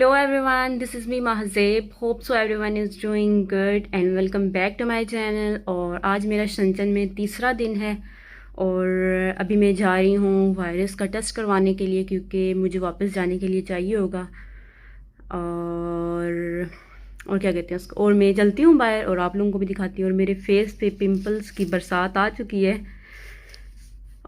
Hello everyone, this is me Mahzeb. Hope so everyone is doing good and welcome back to my channel। और आज मेरा शनचन में तीसरा दिन है और अभी मैं जा रही हूँ वायरस का टेस्ट करवाने के लिए क्योंकि मुझे वापस जाने के लिए चाहिए होगा। और क्या कहते हैं उसको, और मैं चलती हूँ बाहर और आप लोगों को भी दिखाती हूँ। और मेरे फेस पे पिंपल्स की बरसात आ चुकी है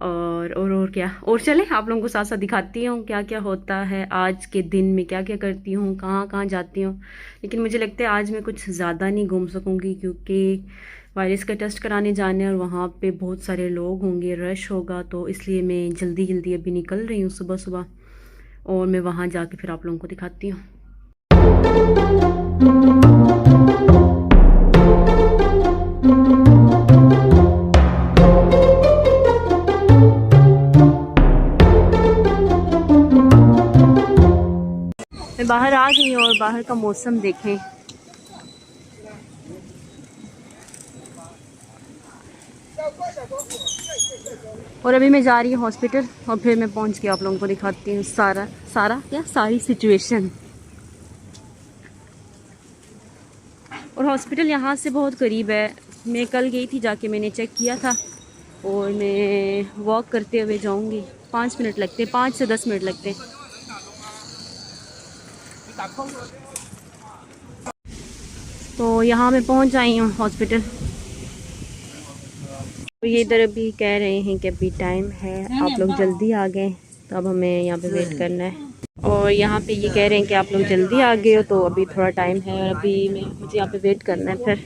और क्या, और चले आप लोगों को साथ साथ दिखाती हूँ क्या क्या होता है आज के दिन में, क्या क्या करती हूँ, कहाँ कहाँ जाती हूँ। लेकिन मुझे लगता है आज मैं कुछ ज़्यादा नहीं घूम सकूँगी क्योंकि वायरस का टेस्ट कराने जाने और वहाँ पे बहुत सारे लोग होंगे, रश होगा, तो इसलिए मैं जल्दी जल्दी अभी निकल रही हूँ सुबह सुबह। और मैं वहाँ जाके फिर आप लोगों को दिखाती हूँ। मैं बाहर आ गई हूँ और बाहर का मौसम देखें। और अभी मैं जा रही हूँ हॉस्पिटल और फिर मैं पहुँच के आप लोगों को दिखाती हूँ सारी सिचुएशन। और हॉस्पिटल यहाँ से बहुत करीब है। मैं कल गई थी, जाके मैंने चेक किया था और मैं वॉक करते हुए जाऊँगी। 5 मिनट लगते, 5 से 10 मिनट लगते। तो यहाँ मैं पहुँच आई हूँ हॉस्पिटल। तो ये इधर अभी कह रहे हैं कि अभी टाइम है, आप लोग जल्दी आ गए, तो अब हमें यहाँ पे वेट करना है। और यहाँ पे ये कह रहे हैं कि आप लोग जल्दी आ गए हो तो अभी थोड़ा टाइम है और अभी मुझे यहाँ पे वेट करना है। फिर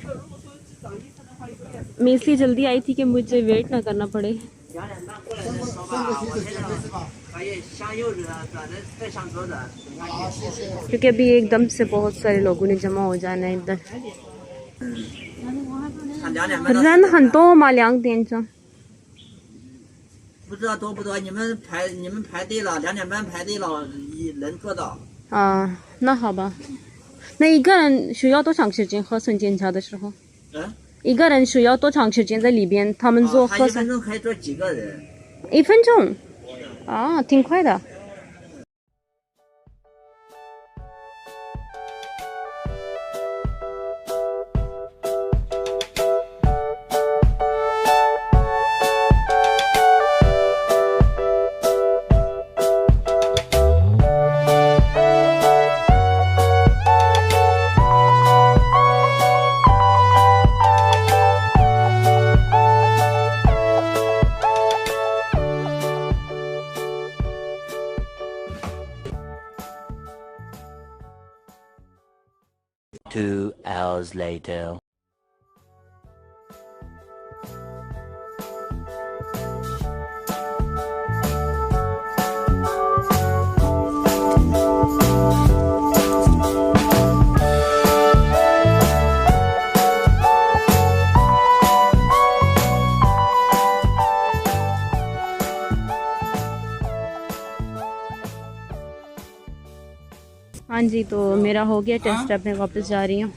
मैं इसलिए जल्दी आई थी कि मुझे वेट ना करना पड़े। क्योंकि अभी एकदम से बहुत सारे लोगों ने जमा हो जाना है इधर। 人很多吗？2点钟。不知道多不多，你们排队了，2点半排队了，能做到。啊，那好吧。那一个人需要多长时间核酸检查的时候？一个人需要多长时间在里边？他们做核酸。1分钟可以做几个人？1分钟。啊，挺快的。2 hours later. हाँ जी, तो मेरा हो गया टेस्ट। अब मैं वापस जा रही हूँ।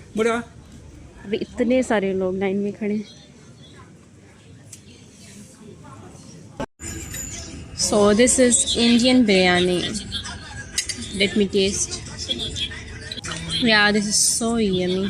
अभी इतने सारे लोग लाइन में खड़े हैं। So this is Indian biryani. Let me taste. Yeah, this is so yummy.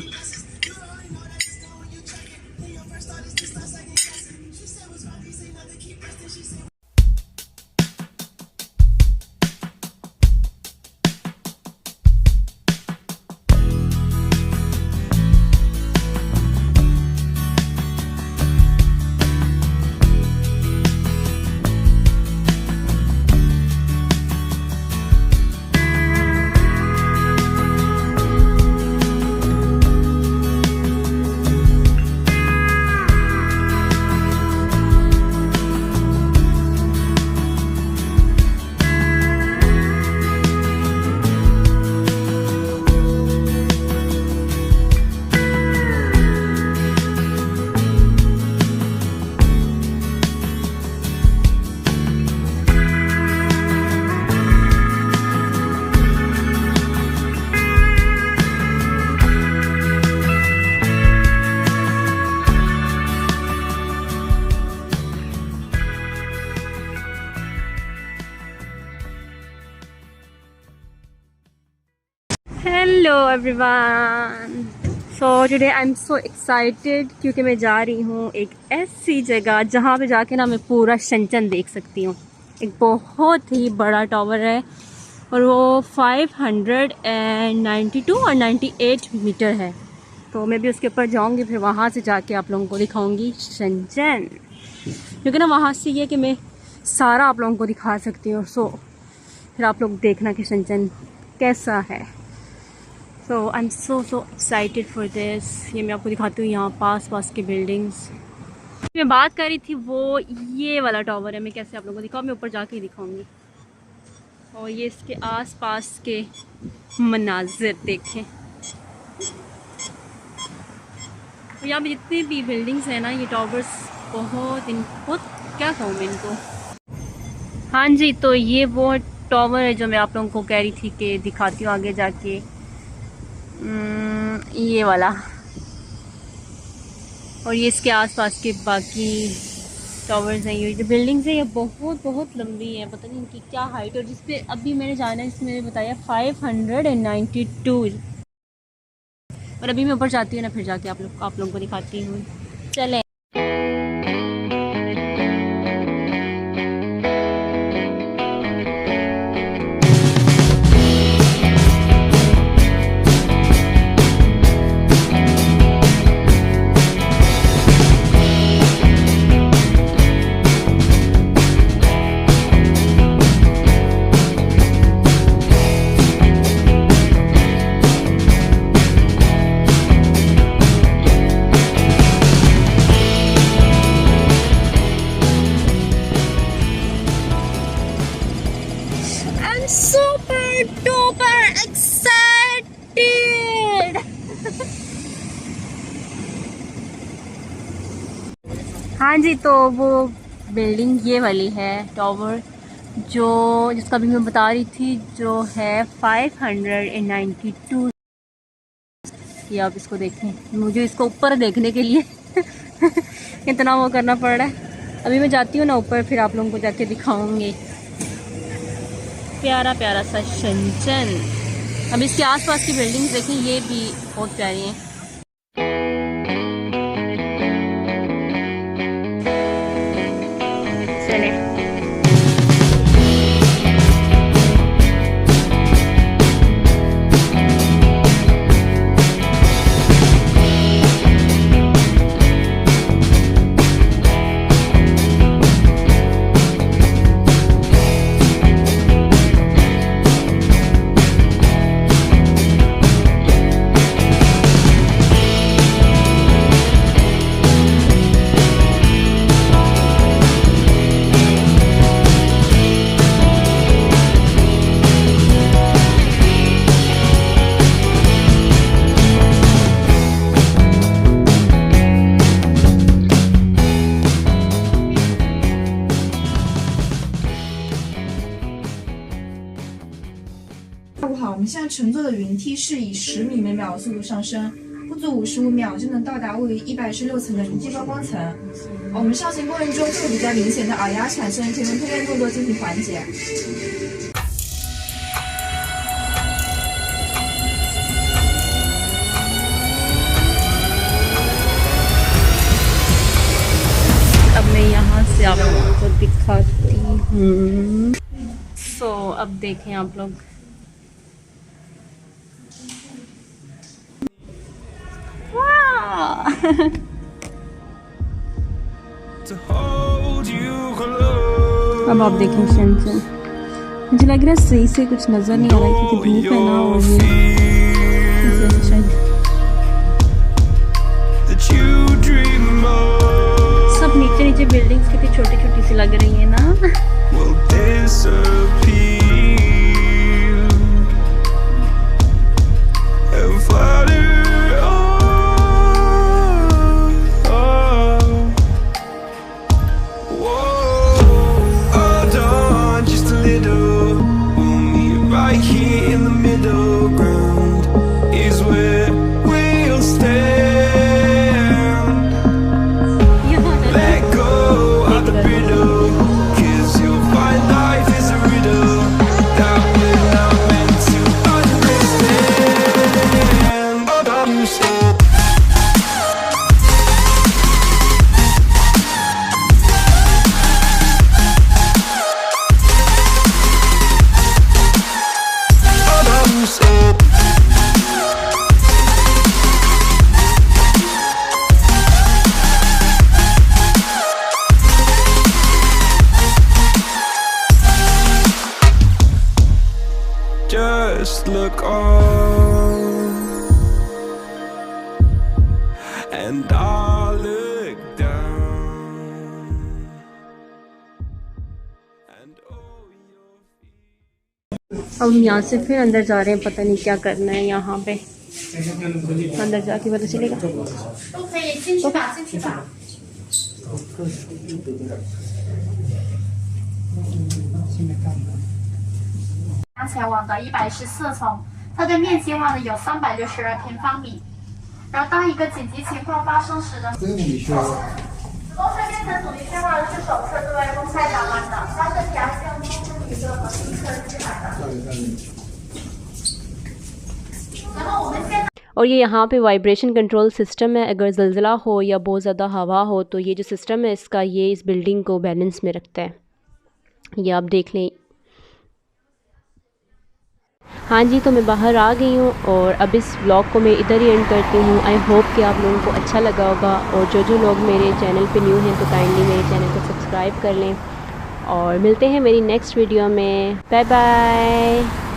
Hello everyone. So today I am so excited क्योंकि मैं जा रही हूँ एक ऐसी जगह जहाँ पे जाके ना मैं पूरा शनचन देख सकती हूँ। एक बहुत ही बड़ा टावर है और वो 592 और 98 मीटर है। तो मैं भी उसके ऊपर जाऊँगी, फिर वहाँ से जाके आप लोगों को दिखाऊँगी शनचन, क्योंकि ना वहाँ से ये कि मैं सारा आप लोगों को दिखा सकती हूँ। सो फिर आप लोग देखना कि शनचन कैसा है। So I am so excited for this. ये मैं आपको दिखाती हूँ यहाँ पास की बिल्डिंग्स। मैं बात कर रही थी वो ये वाला टावर है। मैं कैसे आप लोगों को दिखाऊँ, मैं ऊपर जाके ही दिखाऊँगी। और ये इसके आसपास के मनाजिर देखें। तो यहाँ पे जितनी भी बिल्डिंग्स हैं ना, ये टावर्स बहुत क्या कहूँ मैं इनको। हाँ जी, तो ये वो टावर है जो मैं आप लोगों को कह रही थी कि दिखाती हूँ आगे जाके। ये वाला, और ये इसके आसपास के बाकी टावर्स हैं। ये जो बिल्डिंग्स हैं ये बहुत लंबी हैं, पता नहीं इनकी क्या हाइट है। और जिस पे अभी मैंने जाना है, इसमें मैंने बताया 592। और अभी मैं ऊपर जाती हूँ ना, फिर जाके आप लोगों को दिखाती हूँ। चलें। Super duper excited! हाँ जी, तो वो बिल्डिंग ये वाली है टावर, जिसका भी मैं बता रही थी, जो है 592। ये आप इसको देखें, मुझे इसको ऊपर देखने के लिए इतना वो करना पड़ रहा है। अभी मैं जाती हूँ ना ऊपर, फिर आप लोगों को जाके दिखाऊंगी प्यारा सा शनचन। अब इसके आसपास की बिल्डिंग्स देखें, ये भी बहुत प्यारी हैं। चलें।下午好，我们现在乘坐的云梯是以10米每秒的速度上升，不足55秒就能到达位于116层的云梯高光层。我们上行过程中会有比较明显的耳压产生，请用推荐动作进行缓解。अब मैं यहाँ से आप लोगों को दिखाती हूँ। सो अब देखें आप लोग, अब आप देखें शनचन। मुझे लग रहा है सही से कुछ नज़र नहीं आ रहा है क्योंकि धूप है ना, और ये शायद सब नीचे बिल्डिंग्स कितनी छोटी सी लग रही है ना। just look on, and I'll look down, and oh your अब हम यहाँ से फिर अंदर जा रहे हैं, पता नहीं क्या करना है यहाँ पे, अंदर जाके पता चलेगा। 都可以进去吧，进去吧。前往的114层，它的面积话呢有362平方米。然后当一个紧急情况发生时呢，公车变成阻力区号是首次对外公开展览的，它是条件公司一个和新车进来的。然后我们现在 और ये यहाँ पे वाइब्रेशन कंट्रोल सिस्टम है, अगर ज़लज़ला हो या बहुत ज़्यादा हवा हो तो ये जो सिस्टम है इसका, ये इस बिल्डिंग को बैलेंस में रखता है। ये आप देख लें। हाँ जी, तो मैं बाहर आ गई हूँ और अब इस व्लॉग को मैं इधर ही एंड करती हूँ। आई होप कि आप लोगों को अच्छा लगा होगा, और जो लोग मेरे चैनल पे न्यू हैं तो काइंडली मेरे चैनल को सब्सक्राइब कर लें, और मिलते हैं मेरी नेक्स्ट वीडियो में। Bye bye.